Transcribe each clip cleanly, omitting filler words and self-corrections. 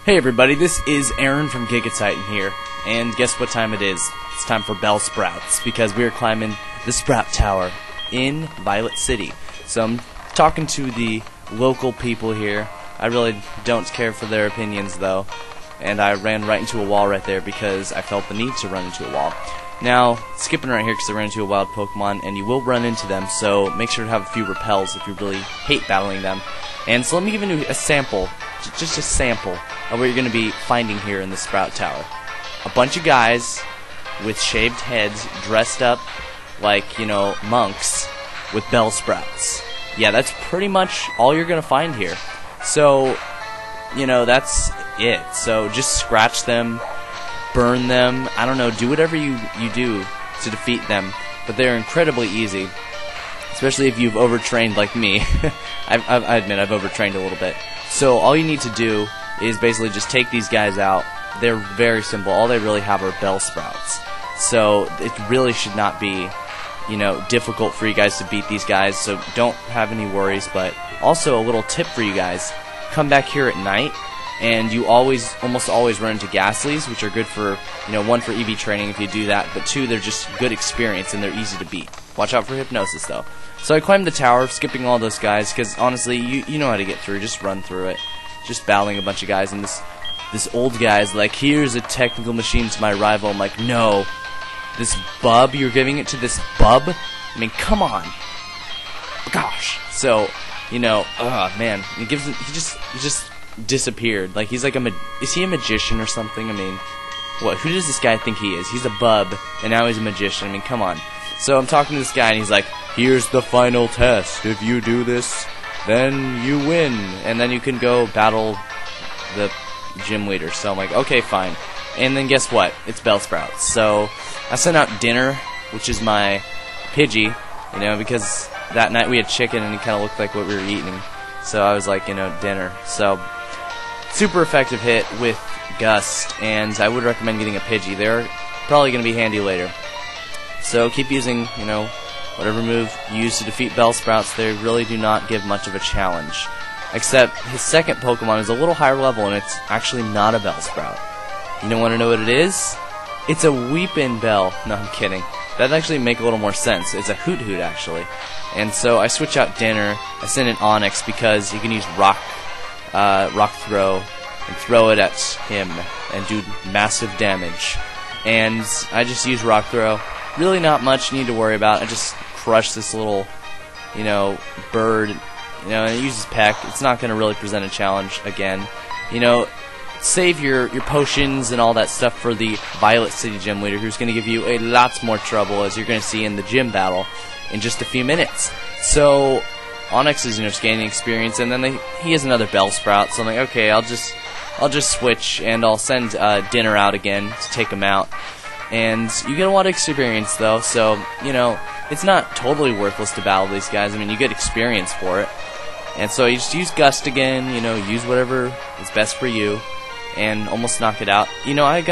Hey everybody, this is Aaron from Gigatitan here, and guess what time it is? It's time for Bellsprouts, because we are climbing the Sprout Tower in Violet City. So I'm talking to the local people here. I really don't care for their opinions though, and I ran right into a wall right there because I felt the need to run into a wall. Now, skipping right here because I ran into a wild Pokemon, and you will run into them, so make sure to have a few repels if you really hate battling them. And so let me give you a sample, just a sample, of what you're going to be finding here in the Sprout Tower. A bunch of guys with shaved heads dressed up like, you know, monks with Bellsprouts. Yeah, that's pretty much all you're going to find here. So, you know, that's it. So just scratch them, burn them, I don't know, do whatever you do to defeat them. But they're incredibly easy, especially if you've overtrained like me. I admit I've overtrained a little bit. So all you need to do is basically just take these guys out. They're very simple. All they really have are Bellsprouts. So it really should not be, you know, difficult for you guys to beat these guys. So don't have any worries. But also a little tip for you guys: come back here at night, and you almost always run into Ghastlies, which are good for, you know, one for EV training if you do that, but two, they're just good experience and they're easy to beat. Watch out for Hypnosis though. So I climbed the tower, skipping all those guys, because honestly, you know how to get through. Just run through it. Just battling a bunch of guys, and this old guy's like, here's a technical machine to my rival. I'm like, no, this bub, you're giving it to this bub? I mean, come on. Gosh. So, you know, man, he just disappeared. Like, he's like is he a magician or something? I mean, what? Who does this guy think he is? He's a bub, and now he's a magician. I mean, come on. So I'm talking to this guy, and he's like, here's the final test. If you do this, then you win, and then you can go battle the gym leader. So I'm like, okay, fine. And then guess what? It's Bellsprout. So I sent out dinner, which is my Pidgey, you know, because that night we had chicken, and it kind of looked like what we were eating. So I was like, you know, dinner. So super effective hit with Gust, and I would recommend getting a Pidgey. They're probably going to be handy later. So keep using, you know, whatever move you use to defeat Bellsprouts. They really do not give much of a challenge. Except his second Pokemon is a little higher level, and it's actually not a Bellsprout. You don't want to know what it is? It's a Weepinbell. No, I'm kidding. That'd actually make a little more sense. It's a Hoot Hoot, actually. And so I switch out Dinner. I send in Onyx because you can use Rock Throw and throw it at him and do massive damage. And I just use Rock Throw. Really not much you need to worry about. I just crush this little, you know, bird, you know, and it uses Peck. It's not going to really present a challenge again. You know, save your potions and all that stuff for the Violet City Gym Leader, who's going to give you a lot more trouble, as you're going to see in the gym battle in just a few minutes. So Onyx is, you know, gaining experience, and then he has another Bellsprout. So I'm like, okay, I'll just switch, and I'll send Dinner out again to take him out. And you get a lot of experience though, so, you know, it's not totally worthless to battle these guys. I mean, you get experience for it. And so you just use Gust again, you know, use whatever is best for you, and almost knock it out. You know, you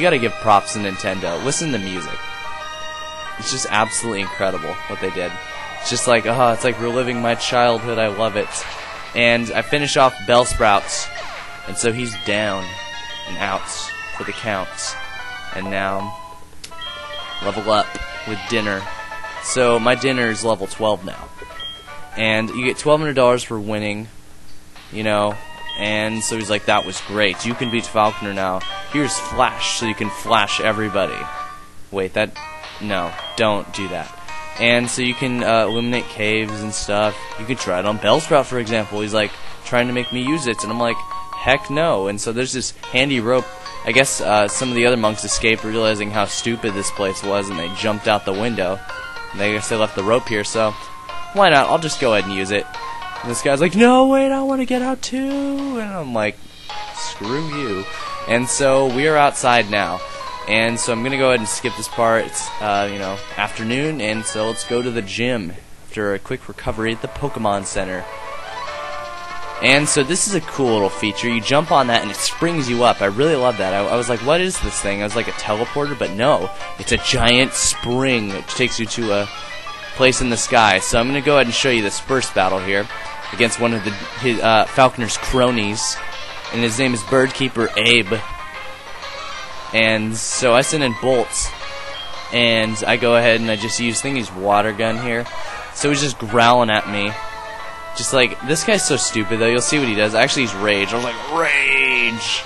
gotta give props to Nintendo. Listen to the music. It's just absolutely incredible what they did. It's just like, it's like reliving my childhood. I love it. And I finish off Bellsprouts, and so he's down and out for the counts. And now, level up with Dinner. So my Dinner is level 12 now. And you get $1,200 for winning, you know. And so he's like, that was great. You can beat Falconer now. Here's Flash, so you can flash everybody. Wait, no, don't do that. And so you can illuminate caves and stuff. You could try it on Bellsprout, for example. He's like, trying to make me use it. And I'm like, heck no. And so there's this handy rope. I guess some of the other monks escaped, realizing how stupid this place was, and they jumped out the window. And I guess they left the rope here, so why not? I'll just go ahead and use it. And this guy's like, no, wait, I want to get out too. And I'm like, screw you. And so we are outside now. And so I'm going to go ahead and skip this part. It's, you know, afternoon, and so let's go to the gym after a quick recovery at the Pokemon Center. And so this is a cool little feature. You jump on that and it springs you up. I really love that. I was like, what is this thing? I was like, a teleporter, but no. It's a giant spring that takes you to a place in the sky. So I'm going to go ahead and show you this first battle here against one of Falconer's cronies. and his name is Birdkeeper Abe. And so I send in bolts, and I go ahead and I just use, I think he's water gun here. So he's just growling at me. Just like, this guy's so stupid though, you'll see what he does. Actually he's rage. I was like, rage!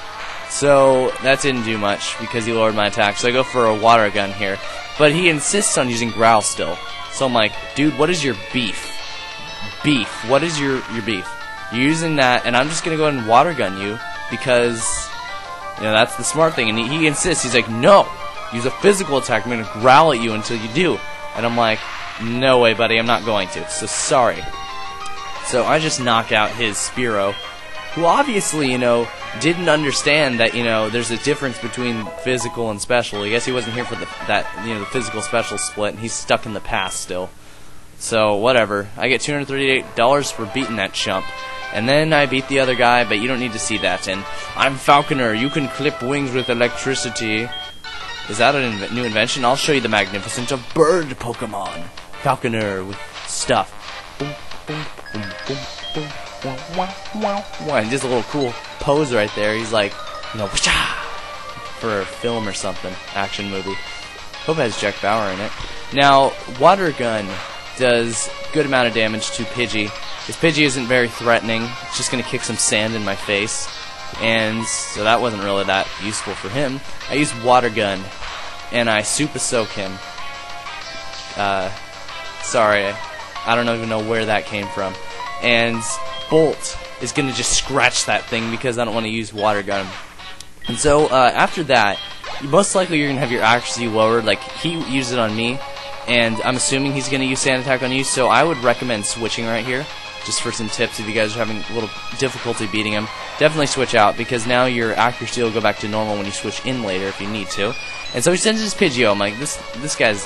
So that didn't do much because he lowered my attack. So I go for a water gun here. But he insists on using growl still. So I'm like, dude, what is your beef? Beef. What is your beef? You're using that, and I'm just gonna go ahead and water gun you because, you know, that's the smart thing. And he insists. He's like, no, use a physical attack. I'm gonna growl at you until you do. And I'm like, no way, buddy. I'm not going to. So sorry. So I just knock out his Spearow, who obviously, you know, didn't understand that, you know, there's a difference between physical and special. I guess he wasn't here for the physical special split, and he's stuck in the past still. So whatever. I get $238 for beating that chump. And then I beat the other guy, but you don't need to see that. And I'm Falconer. You can clip wings with electricity. Is that a new invention? I'll show you the magnificence of bird Pokemon. Falconer with stuff. Boom, boom, boom, boom, boom. And just a little cool pose right there. He's like, you know, for a film or something, action movie. Hope it has Jack Bauer in it. Now, water gun does good amount of damage to Pidgey. This Pidgey isn't very threatening. It's just gonna kick some sand in my face, and so that wasn't really that useful for him. I use water gun, and I super soak him. Sorry, I don't even know where that came from. And Bolt is going to just scratch that thing because I don't want to use water gun. And so after that, most likely you're going to have your accuracy lowered. Like, he used it on me, and I'm assuming he's going to use Sand Attack on you, so I would recommend switching right here, just for some tips if you guys are having a little difficulty beating him. Definitely switch out, because now your accuracy will go back to normal when you switch in later if you need to. And so he sends his Pidgeot. I'm like, this guy's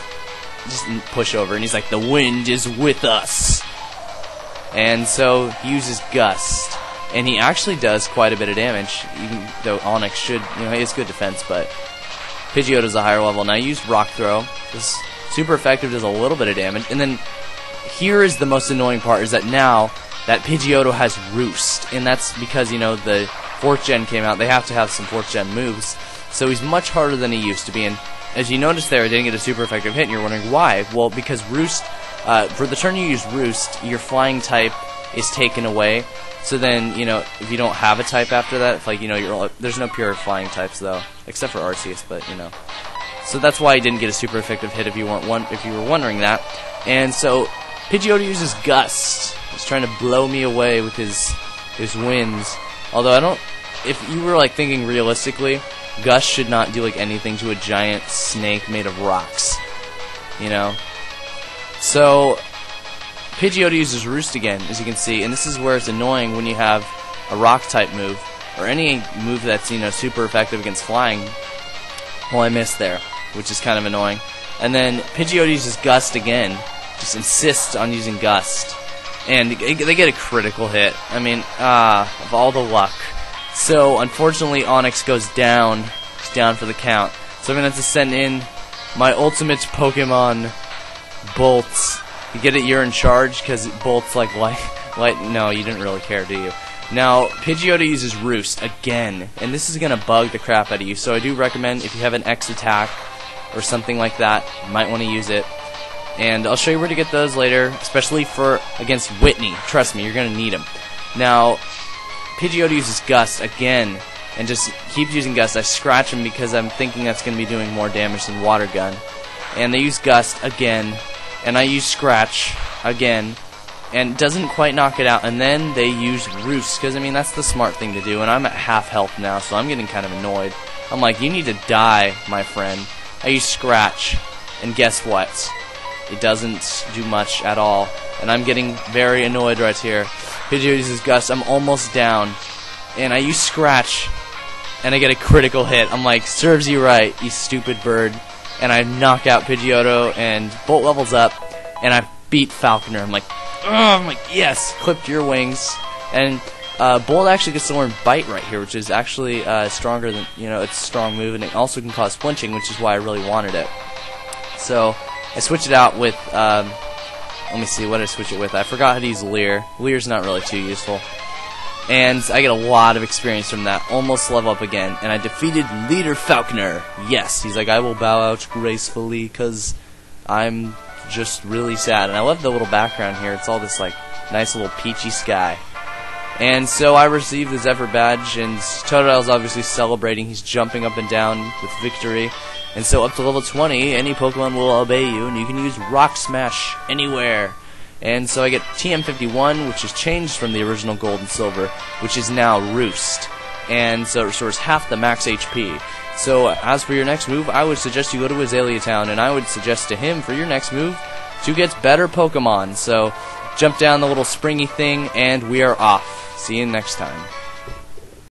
just push over, and he's like, the wind is with us. And so he uses Gust, and he actually does quite a bit of damage, even though Onix should, you know, he has good defense, but Pidgeot is a higher level. Now I use Rock Throw. This super effective, does a little bit of damage, and then here is the most annoying part, is that now that Pidgeotto has Roost, and that's because, you know, the 4th gen came out. They have to have some 4th gen moves, so he's much harder than he used to be. And as you noticed there, I didn't get a super effective hit, and you're wondering why. Well, because Roost, for the turn you use Roost, your flying type is taken away. So then, you know, if you don't have a type after that, if, like, you know, there's no pure flying types though, except for Arceus, but you know. So that's why he didn't get a super effective hit if you were wondering that. And so Pidgeotto uses Gust. He's trying to blow me away with his winds. Although I don't, if you were like thinking realistically, Gust should not do like anything to a giant snake made of rocks. You know? So Pidgeotto uses Roost again, as you can see, and this is where it's annoying when you have a rock type move, or any move that's, you know, super effective against flying. Well, I missed there, which is kind of annoying. And then Pidgeotto uses Gust again, just insists on using Gust, and they get a critical hit. I mean, of all the luck. So unfortunately Onix goes down. He's down for the count. So I'm gonna have to send in my ultimate Pokemon, Bolt. You get it, you're in charge, because Bolt's like light. No, you didn't really care, do you? Now, Pidgeotto uses Roost again, and this is gonna bug the crap out of you. So I do recommend, if you have an X attack or something like that, you might want to use it. And I'll show you where to get those later, especially for against Whitney. Trust me, you're gonna need him. Now, Pidgeotto uses Gust again, and just keeps using Gust. I scratch him because I'm thinking that's gonna be doing more damage than Water Gun. And they use Gust again, and I use Scratch again, and doesn't quite knock it out. And then they use Roost, because I mean that's the smart thing to do. And I'm at half health now, so I'm getting kind of annoyed. I'm like, you need to die, my friend. I use Scratch, and guess what? It doesn't do much at all, and I'm getting very annoyed right here. Pidgeotto uses Gust. I'm almost down, and I use Scratch, and I get a critical hit. I'm like, serves you right, you stupid bird. And I knock out Pidgeotto, and Bolt levels up, and I beat Falconer. I'm like, yes, clipped your wings. And Bolt actually gets to learn Bite right here, which is actually stronger than, you know, it's a strong move, and it also can cause flinching, which is why I really wanted it. So I switched it out with, let me see, what did I switch it with? I forgot how to use Leer. Leer's not really too useful. And I get a lot of experience from that, almost level up again, and I defeated Leader Falconer. Yes, he's like, I will bow out gracefully, because I'm just really sad. And I love the little background here, it's all this like nice little peachy sky. And so I received the Zephyr badge, and Totodile's obviously celebrating, he's jumping up and down with victory. And so up to level 20, any Pokemon will obey you, and you can use Rock Smash anywhere. And so I get TM51, which is changed from the original Gold and Silver, which is now Roost. And so it restores half the max HP. So as for your next move, I would suggest you go to Azalea Town, and I would suggest to him for your next move to get better Pokemon. So jump down the little springy thing, and we are off. See you next time.